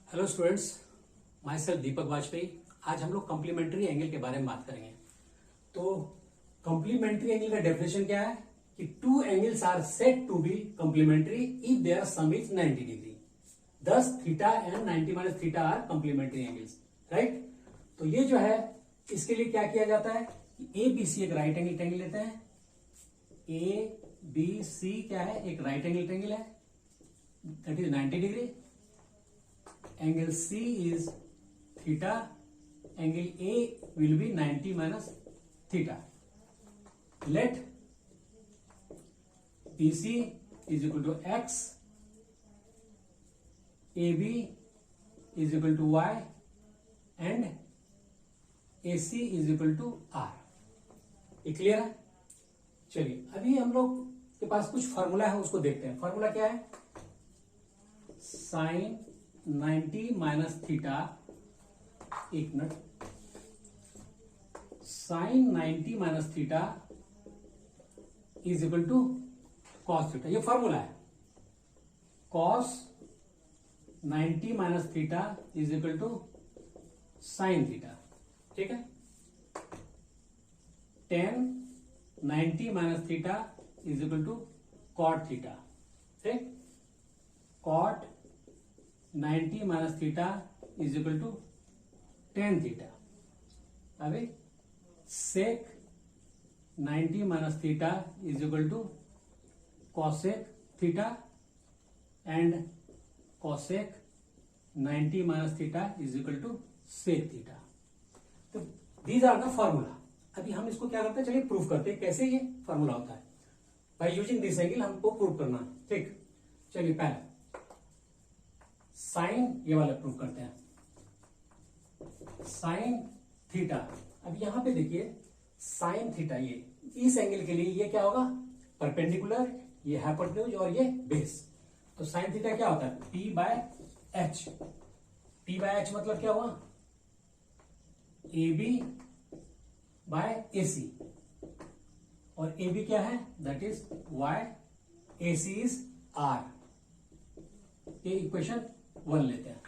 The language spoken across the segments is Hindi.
हेलो स्टूडेंट्स, माई सेल्फ दीपक वाजपेयी। आज हम लोग कॉम्प्लीमेंट्री एंगल के बारे में बात करेंगे। तो कॉम्प्लीमेंट्री एंगल का डेफिनेशन क्या है कि two angles are said to be complementary if their sum is 90 degree. Thus theta and 90 minus theta are complementary angles, right. तो ये जो है इसके लिए क्या किया जाता है कि ए बी सी एक राइट एंगल ट्रायंगल लेते हैं। ए बी सी क्या है, एक राइट एंगल ट्रायंगल है, that is 90 degree. Angle C is theta, angle A will be 90 minus theta. Let BC is equal to X, AB is equal to Y and AC is equal to R. ये क्लियर है? चलिए अभी हम लोग के पास कुछ फॉर्मूला है, उसको देखते हैं। फॉर्मूला क्या है? साइन 90 माइनस थीटा, एक minute, sine 90 minus theta is equal to cos theta. ये फॉर्मूला है। Cos 90 minus theta is equal to sine theta, ठीक है। Tan 90 minus theta is equal to cot theta, ठीक। Cot 90 minus theta is equal to tan theta. अभी sec 90 minus theta is equal to cosec theta and cosec 90 minus theta is equal to sec theta. तो दीज आर द फॉर्मूला। अभी हम इसको क्या करते हैं, चलिए प्रूफ करते हैं कैसे ये फॉर्मूला होता है। बाय यूजिंग दिस एंगल हमको प्रूफ करना है, ठीक। चलिए पहले साइन, ये वाला प्रूफ करते हैं। साइन थीटा, अब यहां पे देखिए साइन थीटा, ये इस एंगल के लिए ये क्या होगा, परपेंडिकुलर, ये हाइपोटेन्यूज और ये बेस। तो साइन थीटा क्या होता है, P by H. P by H मतलब क्या हुआ, ए बी बाय ए सी, और ए बी क्या है, that is y, A C is r. ये इक्वेशन 1 लेते हैं।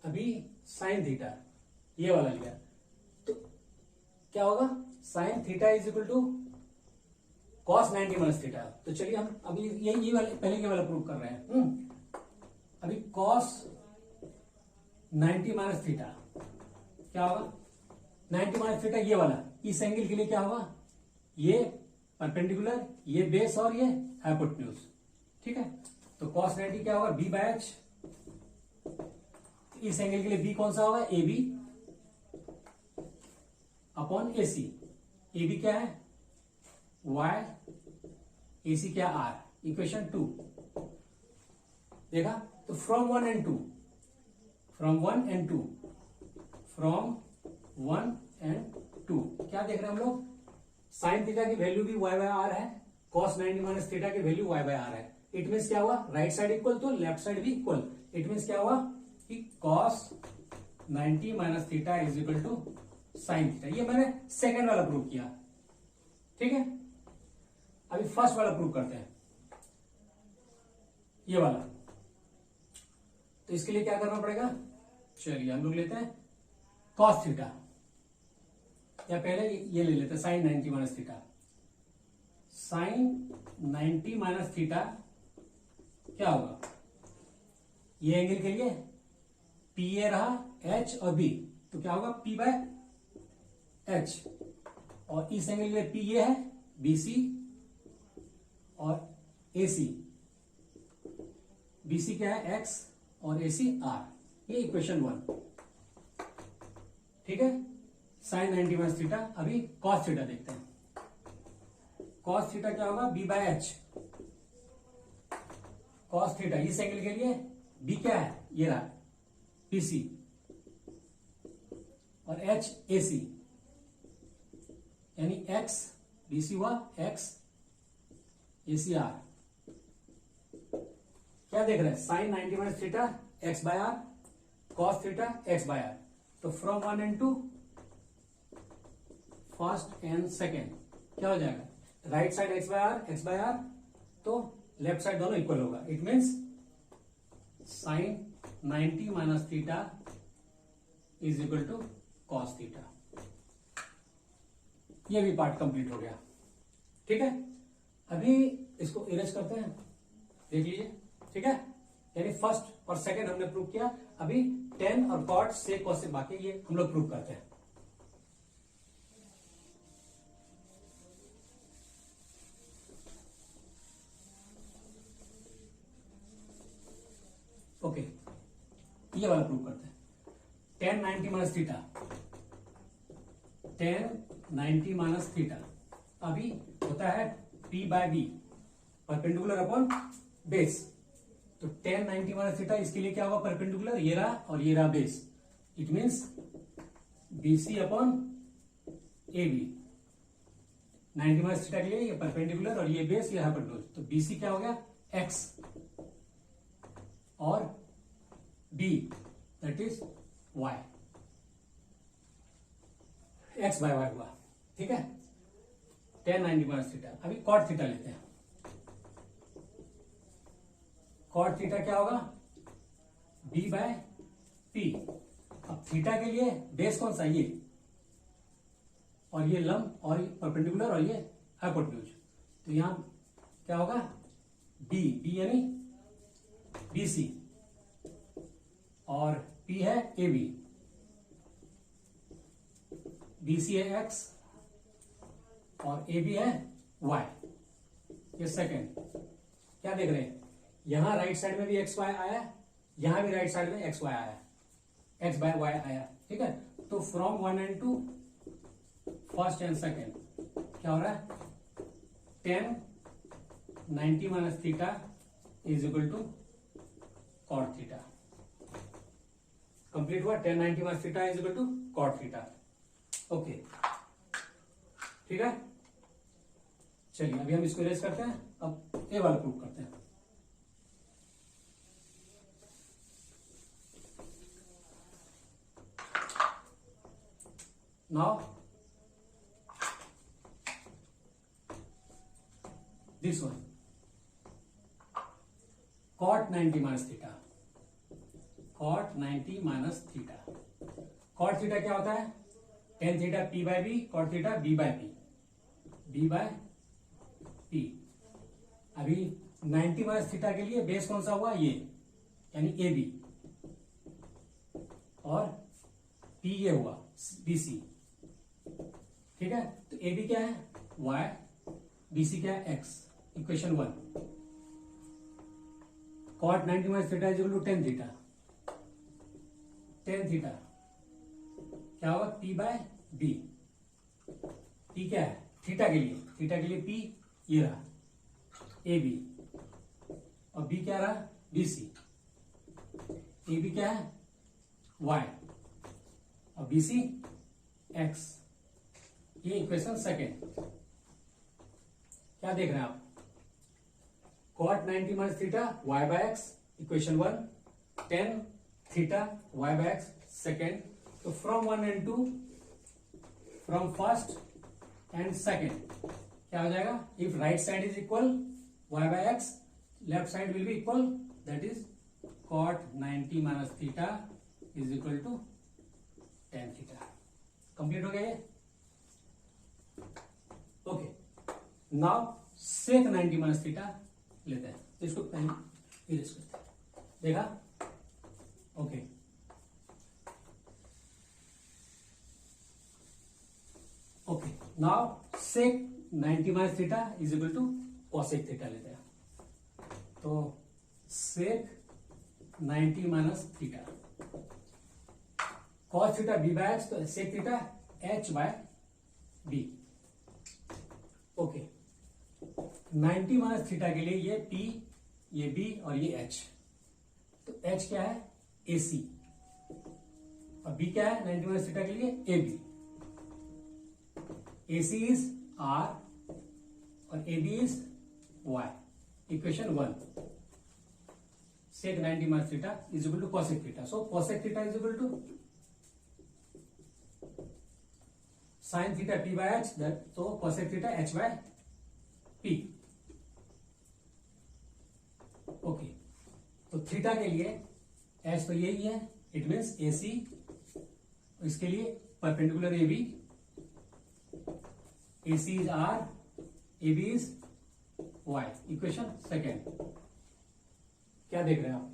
अभी साइन थीटा ये वाला लिया, तो क्या होगा, sine theta is equal to cos 90 minus theta. तो चलिए हम अभी ये वाले पहले के वाला प्रूव कर रहे हैं। अभी कॉस 90 माइनस थीटा क्या होगा, 90 माइनस थीटा ये वाला, इस एंगल के लिए क्या होगा, ये परपेंडिकुलर, ये बेस और ये हाइपोटेन्यूज, ठीक है। तो cos 90 क्या होगा, b बाय एच। इस एंगल के लिए b कौन सा होगा, A B upon A C. A B क्या है, y, ए सी क्या, r। इक्वेशन 2 देखा। तो from 1 and 2, from 1 and 2, from 1 and 2 क्या देख रहे हैं हम लोग, साइन थीटा की वैल्यू भी y बाय आर है, cos 90 माइनस थीटा की वैल्यू y बाय आर है। इट मीन्स क्या हुआ, राइट साइड इक्वल तो लेफ्ट साइड भी इक्वल। इट मीन्स क्या हुआ कि cos 90 minus theta is equal to sine theta. ये मैंने सेकंड वाला प्रूव किया, ठीक है। अभी फर्स्ट वाला प्रूव करते हैं, ये वाला। तो इसके लिए क्या करना पड़ेगा, चलिए हम लोग लेते हैं cos थीटा, या पहले ये ले लेते हैं sine 90 minus theta. Sine 90 minus theta क्या होगा, ये एंगल के लिए पी ए रहा, एच और बी, तो क्या होगा, पी बाय एच। और इस एंगल के लिए पी ए है, बी सी और ए सी। बी सी क्या है, एक्स और ए सी आर। ये इक्वेशन 1, ठीक है। Sine 90 minus theta. अभी कॉस थीटा देखते हैं। कॉस थीटा क्या होगा, b by h. Cos theta इस एंगल के लिए बी क्या है, ये रहा पीसी, और एच ए सी, यानी एक्स बीसी हुआ एक्स ए सी आर। क्या देख रहे हैं, sine 90 minus theta x by r, cos theta x by r. तो from 1 and 2, first and second क्या हो जाएगा, right side x by r, तो लेफ्ट साइड दोनों इक्वल होगा। It means sine 90 minus theta is equal to cos theta. ये भी पार्ट कंप्लीट हो गया। ठीक है, अभी इसको इरेज करते हैं, देख लीजिए। ठीक है, यानी फर्स्ट और सेकंड हमने प्रूव किया, अभी टेन और कॉट सेक कॉसेक बाकी ये हम लोग प्रूव करते हैं। ओके, ये वाला प्रूव करते हैं। Tan 90 minus theta, tan 90 minus theta अभी होता है p बाय बी, परपेंडिकुलर अपॉन बेस। तो टेन 90 माइनस थीटा इसके लिए क्या होगा, परपेंडिकुलर, ये रहा और ये रहा base. It means BC upon AB। 90 minus theta के लिए ये परपेंडिकुलर और ये बेस, ये हाइपोटेन्यूज। तो BC क्या हो गया, x और B that is y, x by y हुआ। ठीक है, टेन 90 माइनस थीटा। अभी कॉट थीटा लेते हैं। कॉट थीटा क्या होगा, B बाय P। अब थीटा के लिए बेस कौन सा, ये और ये लंब और ये परपेंडिकुलर और ये हाइपोटेन्यूज। तो यहां क्या होगा, B यानी BC और P है AB। BC है x और AB है y। ये सेकेंड क्या देख रहे हैं, यहां राइट साइड में भी एक्स वाई आया, यहां भी राइट साइड में एक्स वाई आया, एक्स बाय वाई आया। ठीक है, तो from 1 and 2 first and second क्या हो रहा है, tan 90 minus theta is equal to cot theta. Complete हुआ, tan 90 minus theta is equal to cot theta. Okay, ठीक है, चलिए अभी हम इसको इरेज करते हैं। अब ए वाला प्रूव करते हैं। Now this one, cot 90 minus theta, cot 90 minus theta. cot theta क्या होता है, टेन थीटा P बाय बी, cot theta B by P, B by P। अभी 90 माइनस थीटा के लिए बेस कौन सा हुआ, ये यानी AB, और P ये हुआ BC। ठीक है, तो AB क्या है, Y, BC क्या है, X। Equation 1, cot 90 minus theta is equal to tan theta. Tan theta क्या होगा, P बाय B। P क्या है, थीटा के लिए, थीटा के लिए P ये रहा AB, और B क्या रहा, BC। AB क्या है, Y, और BC X। ये इक्वेशन सेकेंड। क्या देख रहे हैं आप, cot 90 minus theta y by x, equation 1, tan theta y by x second. तो from 1 and 2, from first and second क्या हो जाएगा, if right side is equal y by x, left side will be equal, that is cot 90 minus theta is equal to tan theta. Complete हो गया ये। Okay, now sec 90 minus theta लेते हैं। तो इसको पहले इरेज करते हैं, देखा। Okay, okay, now sec 90 minus theta is equal to cosec theta लेते हैं। तो sec 90 minus theta, cos theta B by x, तो sec theta H by B. Okay, 90 minus theta के लिए ये P, ये B और ये H। तो H क्या है, AC, और B क्या है 90 माइनस थीटा के लिए AB। AC इज R और AB is Y। Equation 1, sec 90 minus theta is equal to cosec theta. So cosec theta is equal to sine theta P by H, तो cosec theta H by P। Okay, तो थीटा के लिए एच तो यही है, इट मीन्स ए सी, इसके लिए perpendicular A B, A C is r, A B is y. Equation second क्या देख रहे हैं आप,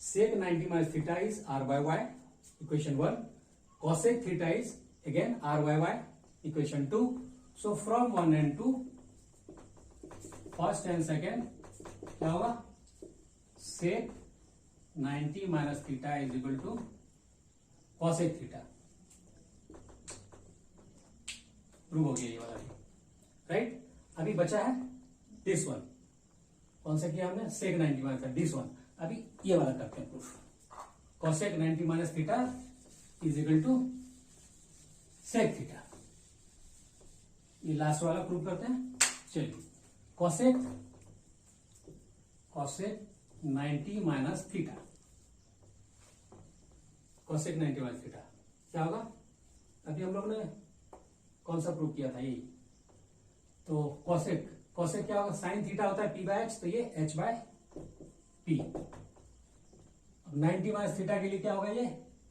sec 90 minus theta is r by y, equation 1। Cosec theta is again r by y, equation 2। So from 1 and 2, first and second क्या होगा, sec 90 minus theta is equal to cosec theta. Prove हो गया ये वाला भी, राइट। अभी बचा है दिस वन, कौन सा किया हमने, सेक 90 माइनस दिस वन। अभी ये वाला करते हैं proof, cosec 90 minus theta is equal to sec theta. ये लास्ट वाला प्रूव करते हैं। चलिए, cosec 90 minus theta, cosec 90 minus theta क्या होगा, अभी हम लोग ने कौन सा प्रूव किया था, ये। तो कॉसेक क्या होगा, साइन थीटा होता है पी बाय एच, तो ये H by P. 90 minus theta के लिए क्या होगा, ये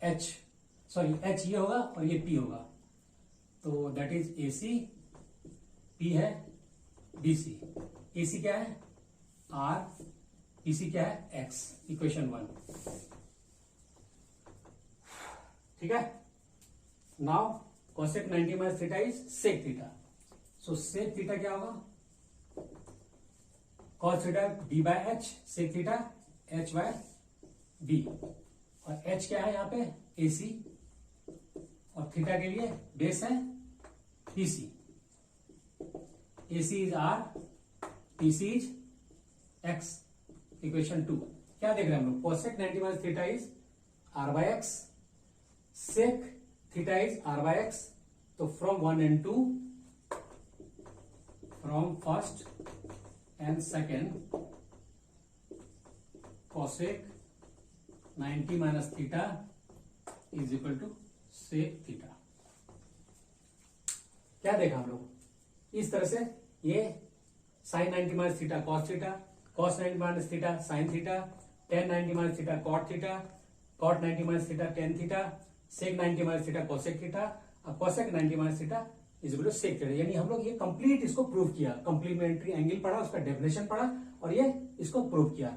एच ये होगा और ये पी होगा, तो that is A C, p है बी सी। ए सी क्या है आर, बी सी क्या है एक्स, इक्वेशन 1। ठीक है। Now cosec 90 minus theta is sec theta, so sec theta क्या होगा, cos theta B by h, sec theta H by b, और एच क्या है यहाँ पे ए सी, और थीटा के लिए बेस है P C. A C is r, P C is x, equation 2। क्या देख रहे हैं हम लोग, cosec 90 minus theta is r by x, sec theta is r by x. तो from 1 and 2, from first and second, cosec 90 minus theta is equal to sec theta. क्या देखा हम लोग, इस तरह से ये sine 90 minus theta cos theta, cos 90 minus theta sine theta, tan 90 minus theta cot theta, cot 90 minus theta tan theta, sec 90 minus theta cosec theta, अब cosec 90 minus theta is equal to sec theta. यानी हम लोग ये कंप्लीट इसको प्रूव किया, कंप्लीमेंट्री एंगल पढ़ा, उसका डेफिनेशन पढ़ा और ये इसको प्रूव किया,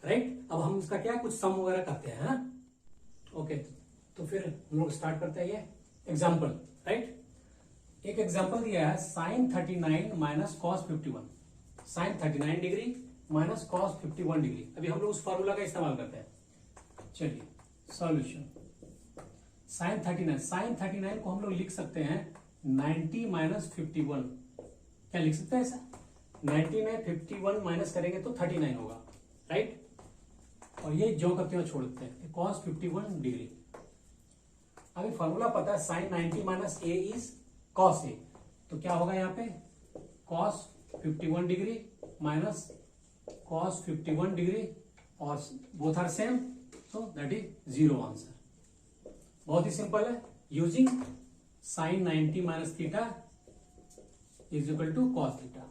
राइट। अब हम इसका क्या कुछ सम वगैरह करते हैं, हाँ? ओके, तो फिर हम लोग स्टार्ट करते हैं ये एग्जाम्पल, राइट। एक एग्जाम्पल दिया है sine 39 minus cos 51, sine 39 degree minus cos 51 degree. अभी हम लोग उस फॉर्मूला का इस्तेमाल करते हैं। चलिए सॉल्यूशन, साइन 39 को हम लोग लिख सकते हैं 90 माइनस 51। क्या लिख सकते हैं ऐसा, 90 में 51 माइनस करेंगे तो 39 होगा, राइट। और ये जो करते हैं छोड़ देते हैं, कॉस 51 डिग्री। अभी फॉर्मूला पता है, sine 90 minus A is cos A, तो क्या होगा यहाँ पे cos 51 degree minus cos 51 degree, और both are same, so that is 0 answer. बहुत ही सिंपल है, using sine 90 minus theta is equal to cos theta,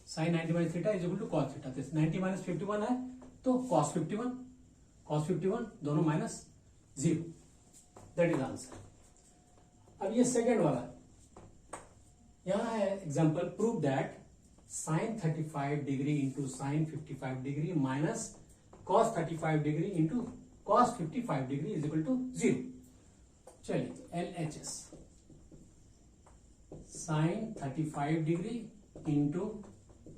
sine 90 minus theta is equal to cos theta. 90 minus 51 है तो कॉस 51 दोनों माइनस 0, दैट इज आंसर। अब ये सेकेंड वाला, यहां है example, prove that sine 35 degree into sine 55 degree minus cos 35 degree into cos 55 degree is equal to 0। चलिए LHS, sine 35 degree into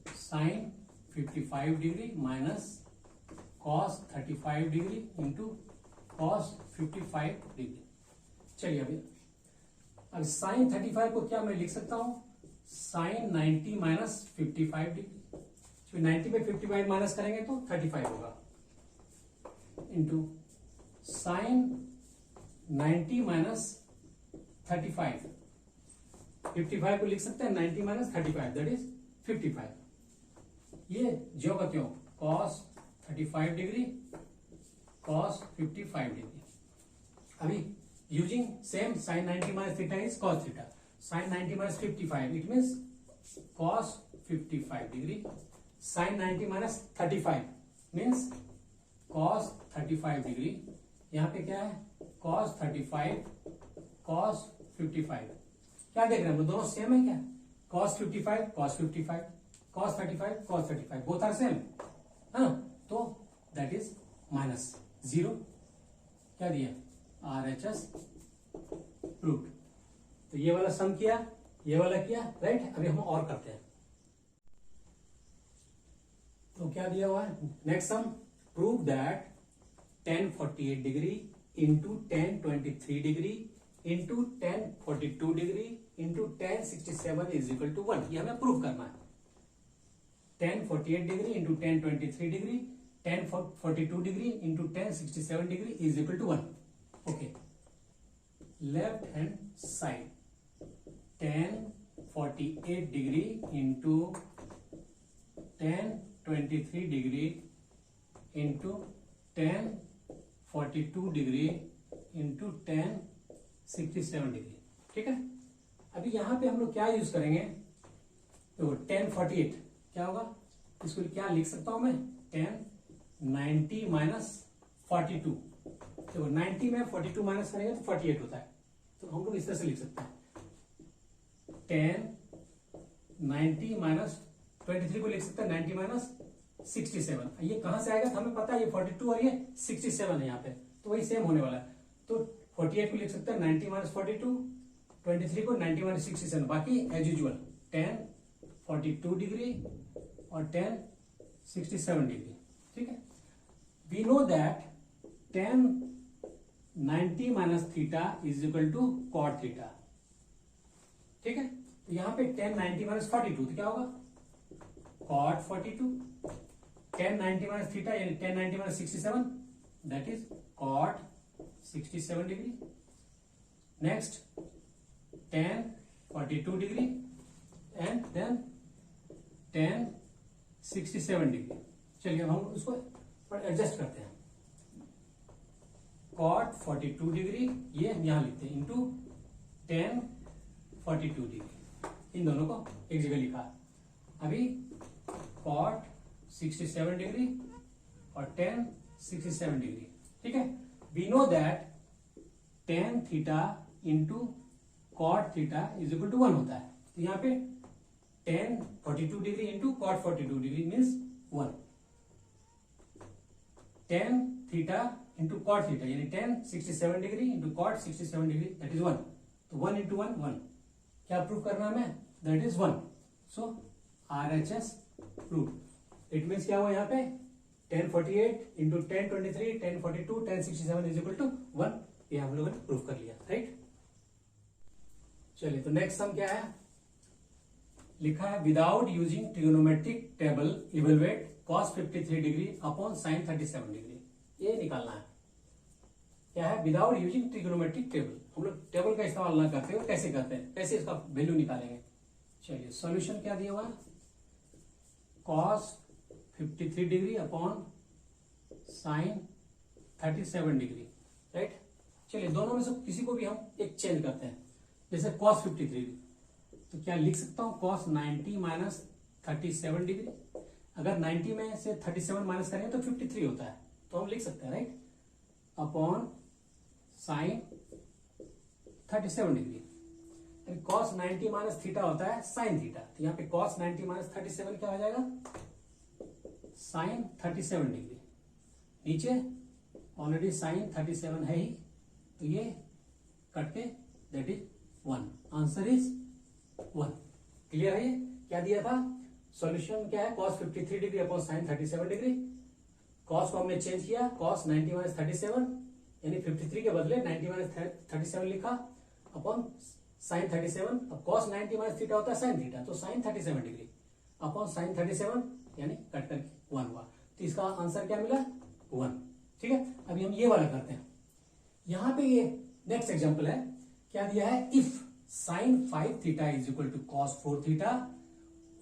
sine 55 degree minus cos 35 degree into cos 55 degree. चलिए अब साइन 35 को क्या मैं लिख सकता हूं, साइन 90 माइनस 55 डिग्री। 90 पे 55 माइनस करेंगे तो 35 होगा, इंटू साइन 90 माइनस 35, 55 को लिख सकते हैं 90 माइनस 35, दैट इज 55। ये जो का क्यों, कॉस 35 डिग्री कॉस 55 डिग्री। अभी using same sine 90 minus theta is cos theta, sine 90 minus 55 it means cos 55 degree, sine 90 minus 35 means cos 35 degree, यहाँ पे क्या है cos 35 cos 55। क्या देख रहे हैं हम दोनों सेम है क्या? cos 55 cos 55 cos 35 cos 35 both are same, हाँ, तो दैट इज माइनस जीरो। क्या दिया? RHS proved. तो ये वाला सम किया, ये वाला किया, राइट। अभी हम और करते हैं। तो क्या दिया हुआ है next sum? Prove that tan 48 degree into tan 23 degree into tan 42 degree into tan 67 is equal to 1। ये हमें प्रूव करना है। tan 48 degree into tan 23 degree tan 42 degree into tan 67 degree is equal to 1। Okay, left hand side tan 48 degree into tan 23 degree into tan 42 degree into tan 67 degree. ठीक है, अभी यहां पे हम लोग क्या यूज करेंगे? तो tan 48 क्या होगा? इसको क्या लिख सकता हूं मैं? tan 90 minus 42। देखो 90 में 42 माइनस करेंगे तो 48 होता है, तो हम लोग इस तरह से लिख सकते हैं tan 90 माइनस 23 को लिख सकते हैं 90 माइनस 67। ये कहां से आएगा? हमें पता है ये 42 और ये 67 है यहाँ पे, तो वही सेम होने वाला है। तो 48 को लिख सकते हैं 90 माइनस 42, 23 को 90 माइनस 67, बाकी एज यूजुअल tan 42 डिग्री और tan 67 डिग्री। ठीक है, we know that tan 90 minus theta is equal to cot theta. ठीक है, तो यहाँ पे tan 90 माइनस 42, तो क्या होगा? cot 42। tan 90 माइनस थीटा यानी tan 90 minus 67, that is cot 67 degree. Next tan 42 degree and then tan 67 degree. चलिए हम उसको एडजस्ट करते हैं। cot 42 डिग्री ये यहां लिखते हैं इंटू tan 42 डिग्री, इन दोनों को एक जगह लिखा। अभी cot 67 डिग्री और tan 67 डिग्री। ठीक है, we know that tan theta into cot theta is equal to 1 होता है। तो यहाँ पे tan 42 degree into cot 42 degree means 1। tan theta into cot theta यानी tan 67 degree into cot 67 degree that is 1। तो 1 इंटू 1 1। क्या प्रूव करना है? That is 1। So RHS prove. It means क्या हुआ यहाँ पे? tan 48 into tan 23 tan 42 tan 67 is equal to 1। ये हम लोगों ने प्रूव कर लिया, राइट। चलिए, तो नेक्स्ट सम क्या है? लिखा है without using trigonometric table evaluate cos 53 degree upon sin 37 degree. ये निकालना है। क्या है? Without using trigonometric table. हम लोग टेबल का इस्तेमाल ना करते हुए कैसे करते हैं, कैसे इसका वैल्यू निकालेंगे? चलिए, सॉल्यूशन क्या दिया हुआ? cos 53 degree upon sin 37 degree, right. चलिए, दोनों में से किसी को भी हम एक चेंज करते हैं। जैसे cos 53, तो क्या लिख सकता हूं? cos 90 minus 37 degree. अगर 90 में से 37 माइनस करेंगे तो 53 होता है, तो हम लिख सकते हैं, right, upon sin 37 degree. cos 90 minus theta होता है sin थीटा, तो यहाँ पे cos 90 माइनस 37 क्या हो जाएगा? sin 37 degree. नीचे ऑलरेडी sin 37 है ही, तो ये कट के that is 1। Answer is 1। Clear है? ये क्या दिया था? सॉल्यूशन क्या है? cos 53 degree upon sin 37 degree. cos को हमने चेंज किया, cos 90 माइनस 37 यानी 53 के बदले 90 माइनस 37 लिखा अपॉन sin 37। अब cos 90 माइनस थीटा होता है sin थीटा, तो sin 37 डिग्री अपॉन sin 37 यानी कट करके 1 हुआ। तो इसका आंसर क्या मिला? 1। ठीक है, अभी हम ये वाला करते हैं। यहां पे ये नेक्स्ट एग्जांपल है। क्या दिया है? If sin 5 theta is equal to cos 4 theta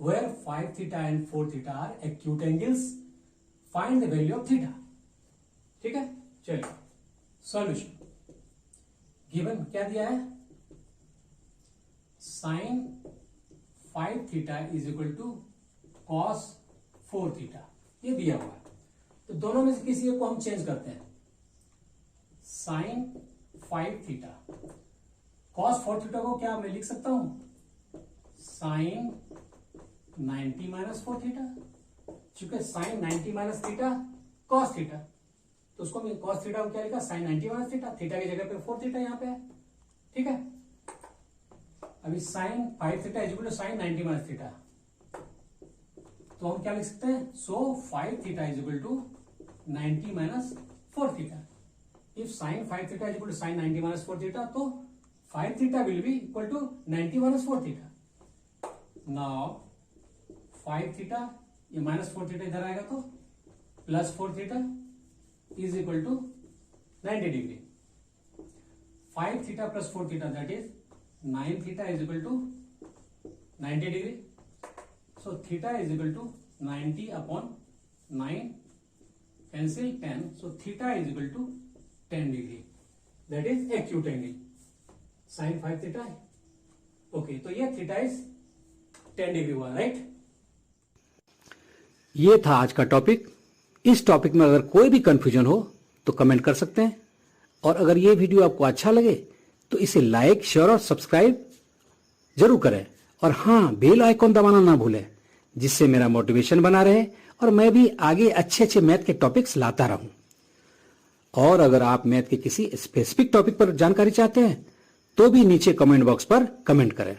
where 5 theta and 4 theta are acute angles, find the value of theta। ठीक है, चलिए सॉल्यूशन गिवन क्या दिया है? sin 5 theta is equal to cos 4 theta, ये दिया हुआ है। तो दोनों में से किसी एक को हम चेंज करते हैं। साइन 5 थीटा, कॉस 4 थीटा को क्या मैं लिख सकता हूं साइन 90 माइनस 4 थीटा, चूंकि sine 90 minus theta cos theta, तो उसको मैं कॉस थीटा को क्या लिखा साइन 90 माइनस थीटा, थीटा की जगह पे 4 थीटा यहां पे है, ठीक है। अभी sine 5 theta is equal to sine 90 minus theta, तो हम क्या लिख सकते हैं, so 5 theta is equal to 90 minus 4 theta. If sine 5 theta is equal to sine 90 minus 4 theta, तो 5 theta will be equal to 90 minus 4 theta. Now 5 theta, ये माइनस 4 थीटा इधर आएगा तो plus 4 theta is equal to 90 degree. 5 theta plus 4 theta that is 9 theta is equal to 90 degree. So theta is equal to 90 upon 9, cancel 10, so theta is equal to 10 degree, that is acute angle sin 5 theta। okay, तो ये theta is 10 degree हुआ, राइट। ये था आज का टॉपिक। इस टॉपिक में अगर कोई भी कंफ्यूजन हो तो कमेंट कर सकते हैं, और अगर ये वीडियो आपको अच्छा लगे तो इसे लाइक, शेयर और सब्सक्राइब जरूर करें, और हाँ, बेल आइकॉन दबाना ना भूलें, जिससे मेरा मोटिवेशन बना रहे और मैं भी आगे अच्छे अच्छे मैथ के टॉपिक्स लाता रहूं। और अगर आप मैथ के किसी स्पेसिफिक टॉपिक पर जानकारी चाहते हैं तो भी नीचे कमेंट बॉक्स पर कमेंट करें।